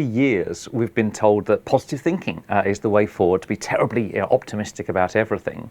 for years we've been told that positive thinking is the way forward, to be terribly optimistic about everything.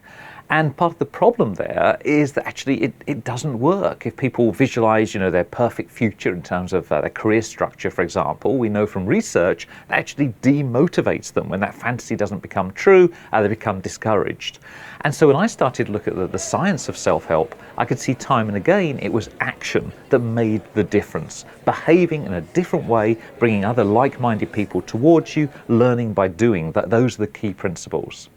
And part of the problem there is that actually it doesn't work. If people visualize, their perfect future in terms of their career structure, for example, we know from research that actually demotivates them. When that fantasy doesn't become true, they become discouraged. And so when I started to look at the science of self-help, I could see time and again it was action that made the difference. Behaving in a different way, bringing other like-minded people towards you, learning by doing. Those are the key principles.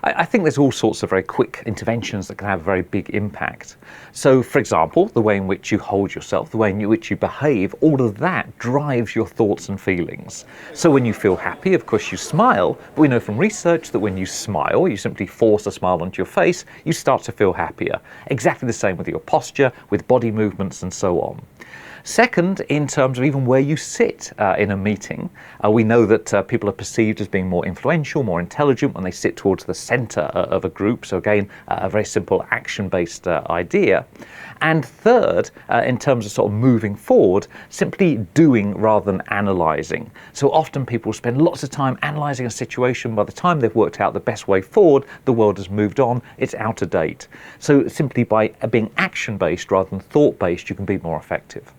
I think there's all sorts of very quick interventions that can have a very big impact. So, for example, the way in which you hold yourself, the way in which you behave, all of that drives your thoughts and feelings. So when you feel happy, of course, you smile, but we know from research that when you smile, you simply force a smile onto your face, you start to feel happier. Exactly the same with your posture, with body movements, and so on. Second, in terms of even where you sit in a meeting, we know that people are perceived as being more influential, more intelligent when they sit towards the center of a group. So again, a very simple action-based idea. And third, in terms of sort of moving forward, simply doing rather than analyzing. So often people spend lots of time analyzing a situation. By the time they've worked out the best way forward, the world has moved on, it's out of date. So simply by being action-based rather than thought-based, you can be more effective.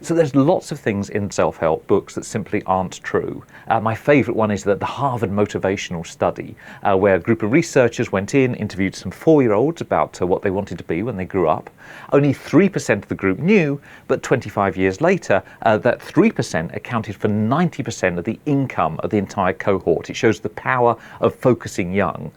So there's lots of things in self-help books that simply aren't true. My favorite one is the Harvard Motivational Study, where a group of researchers went in, interviewed some 4-year-olds about what they wanted to be when they grew up. Only 3% of the group knew, but 25 years later, that 3% accounted for 90% of the income of the entire cohort. It shows the power of focusing young.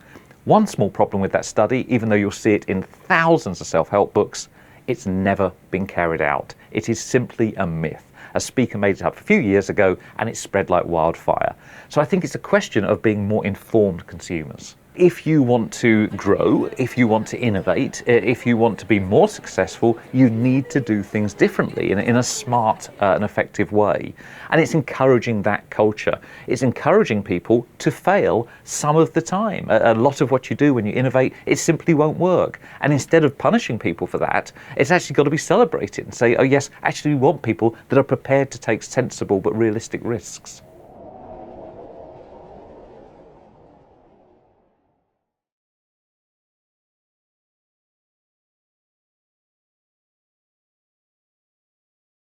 One small problem with that study, even though you'll see it in thousands of self-help books, it's never been carried out. It is simply a myth. A speaker made it up a few years ago and it spread like wildfire. So I think it's a question of being more informed consumers. If you want to grow, if you want to innovate, if you want to be more successful, you need to do things differently in a smart and effective way. And it's encouraging that culture. It's encouraging people to fail some of the time. A lot of what you do when you innovate, it simply won't work. And instead of punishing people for that, it's actually got to be celebrated and say, oh yes, actually we want people that are prepared to take sensible but realistic risks.